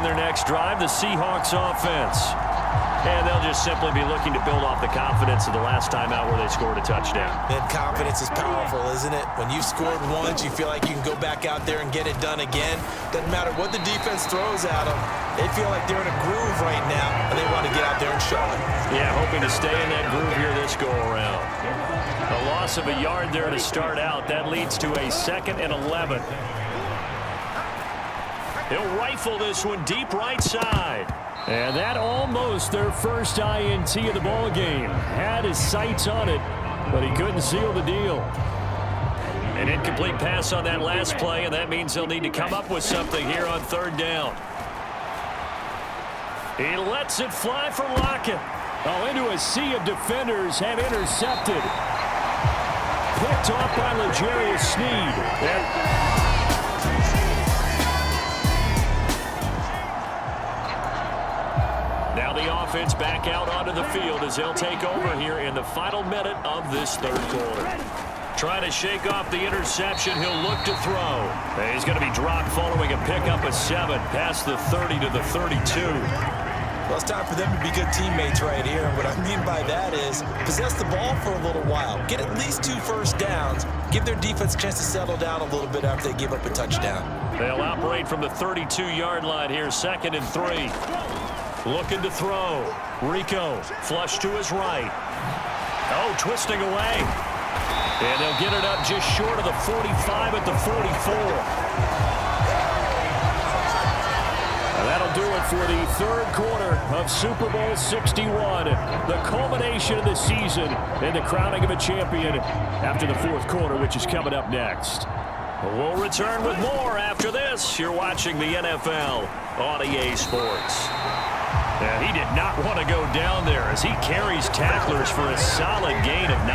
their next drive, the Seahawks offense. And they'll just simply be looking to build off the confidence of the last time out where they scored a touchdown. And confidence is powerful, isn't it? When you've scored once, you feel like you can go back out there and get it done again. Doesn't matter what the defense throws at them. They feel like they're in a groove right now, and they want to get out there and show it. Yeah, hoping to stay in that groove here this go-around. A loss of a yard there to start out. That leads to a 2nd and 11. He'll rifle this one deep right side. And that almost their first INT of the ball game. Had his sights on it, but he couldn't seal the deal. An incomplete pass on that last play, and that means they'll need to come up with something here on 3rd down. He lets it fly for Lockett. Oh, into a sea of defenders and intercepted. Picked off by L'Jarius Sneed. Now the offense back out onto the field as they'll take over here in the final minute of this 3rd quarter. Trying to shake off the interception. He'll look to throw. And he's going to be dropped following a pickup of 7 past the 30 to the 32. Well, it's time for them to be good teammates right here. And what I mean by that is possess the ball for a little while. Get at least 2 first downs. Give their defense a chance to settle down a little bit after they give up a touchdown. They'll operate from the 32-yard line here, 2nd and 3. Looking to throw. Rico, flush to his right. Oh, twisting away. And they'll get it up just short of the 45 at the 44. And that'll do it for the 3rd quarter of Super Bowl 61. The culmination of the season and the crowning of a champion after the 4th quarter, which is coming up next. We'll return with more after this. You're watching the NFL on EA Sports. And he did not want to go down there as he carries tacklers for a solid gain of 9.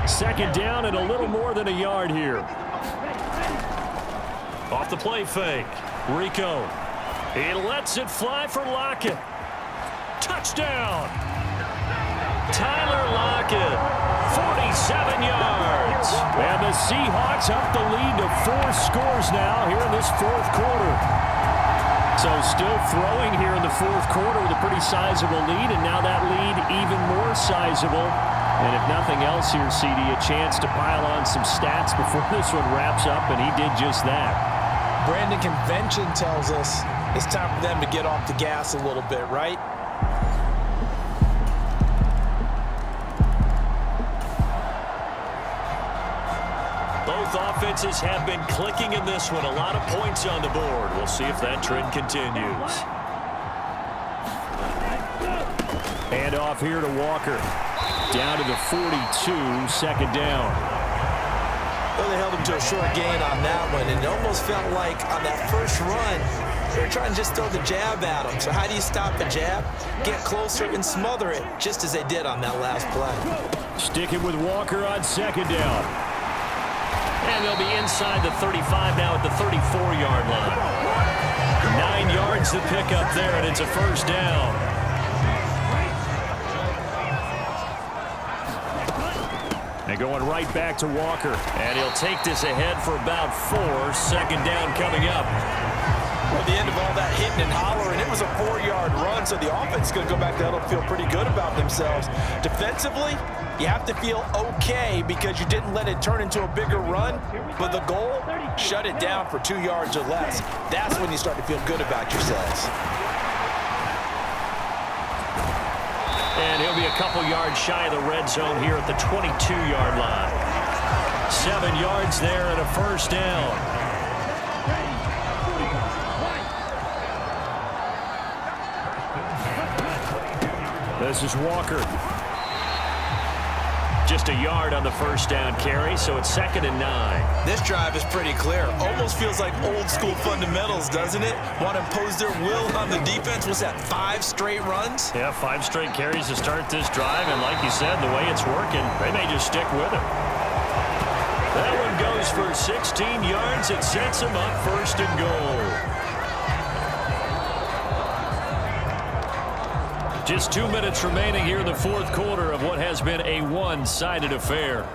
Second down and a little more than a yard here. Off the play fake. Rico. He lets it fly for Lockett. Touchdown. Tyler Lockett. 47 yards. And the Seahawks up the lead to 4 scores now here in this 4th quarter. So still throwing here in the 4th quarter with a pretty sizable lead, and now that lead even more sizable. And if nothing else here, CD, a chance to pile on some stats before this one wraps up, and he did just that. Brandon, convention tells us it's time for them to get off the gas a little bit, right? Both offenses have been clicking in this one. A lot of points on the board. We'll see if that trend continues. And off here to Walker. Down to the 42, 2nd down. Well, they held him to a short gain on that one, and it almost felt like on that first run, they were trying to just throw the jab at him. So how do you stop a jab? Get closer and smother it, just as they did on that last play. Sticking with Walker on 2nd down. And they'll be inside the 35 now at the 34-yard line. 9 yards to pick up there, and it's a 1st down. And going right back to Walker. And he'll take this ahead for about 4. 2nd down coming up. Well, the end of all that hitting and hollering, it was a 4-yard run, so the offense is going to go back there and feel pretty good about themselves. Defensively, you have to feel okay because you didn't let it turn into a bigger run, but the goal, shut it down for 2 yards or less. That's when you start to feel good about yourselves. And he'll be a couple yards shy of the red zone here at the 22-yard line. 7 yards there and a 1st down. This is Walker. Just a yard on the 1st down carry, so it's 2nd and 9. This drive is pretty clear. Almost feels like old school fundamentals, doesn't it? Want to impose their will on the defense. What's that, 5 straight runs? Yeah, 5 straight carries to start this drive, and like you said, the way it's working, they may just stick with it. That one goes for 16 yards. It sets them up 1st and goal. Just 2 minutes remaining here in the 4th quarter of what has been a one-sided affair.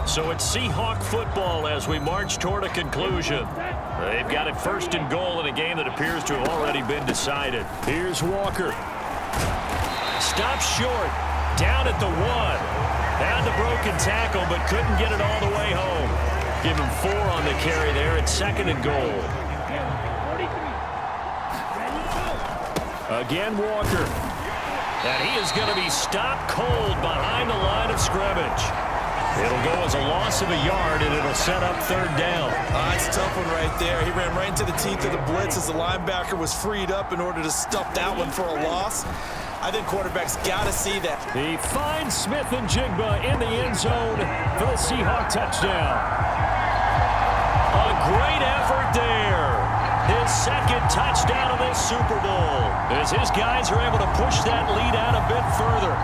So it's Seahawk football as we march toward a conclusion. They've got it 1st and goal in a game that appears to have already been decided. Here's Walker. Stops short. Down at the 1. Had the broken tackle, but couldn't get it all the way home. Give him 4 on the carry there at 2nd and goal. Again, Walker. And he is going to be stopped cold behind the line of scrimmage. It'll go as a loss of a yard, and it'll set up 3rd down. It's a tough one right there. He ran right into the teeth of the blitz as the linebacker was freed up in order to stuff that one for a loss. I think quarterbacks got to see that. He finds Smith and Jigba in the end zone for the Seahawk touchdown. A great effort there. His 2nd touchdown of this Super Bowl as his guys are able to push that lead out a bit further.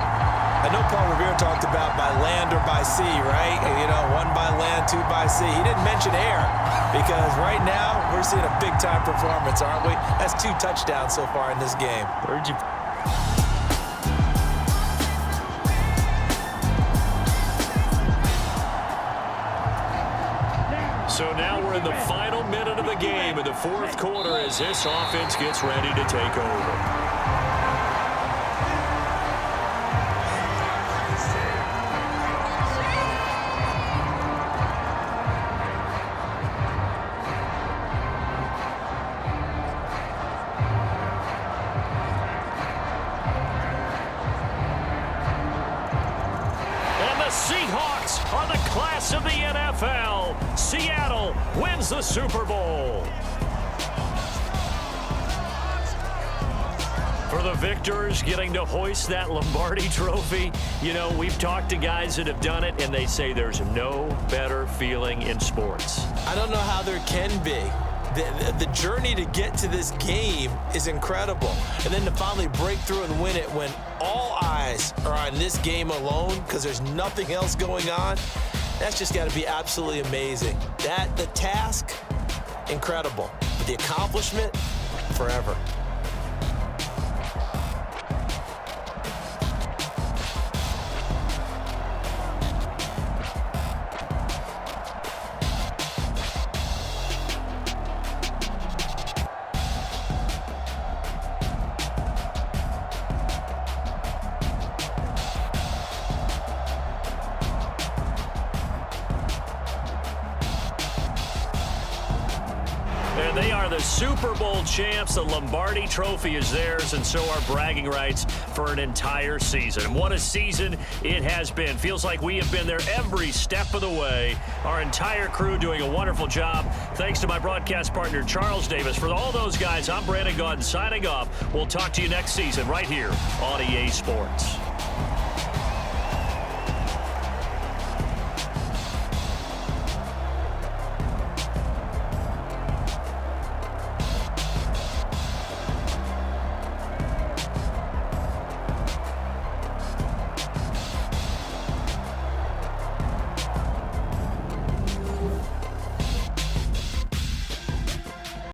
I know Paul Revere talked about by land or by sea, right? You know, 1 by land, 2 by sea. He didn't mention air because right now we're seeing a big-time performance, aren't we? That's 2 touchdowns so far in this game. So now we're in the final minute of the game in the 4th quarter as this offense gets ready to take over. Seahawks are the class of the NFL. Seattle wins the Super Bowl. For the victors getting to hoist that Lombardi trophy, you know, we've talked to guys that have done it, and they say there's no better feeling in sports. I don't know how there can be. The journey to get to this game is incredible. And then to finally break through and win it when all eyes are on this game alone because there's nothing else going on, that's just got to be absolutely amazing. The task, incredible. But the accomplishment, forever. And they are the Super Bowl champs. The Lombardi trophy is theirs, and so are bragging rights for an entire season. And what a season it has been. Feels like we have been there every step of the way. Our entire crew doing a wonderful job. Thanks to my broadcast partner, Charles Davis. For all those guys, I'm Brandon Gaudin signing off. We'll talk to you next season right here on EA Sports.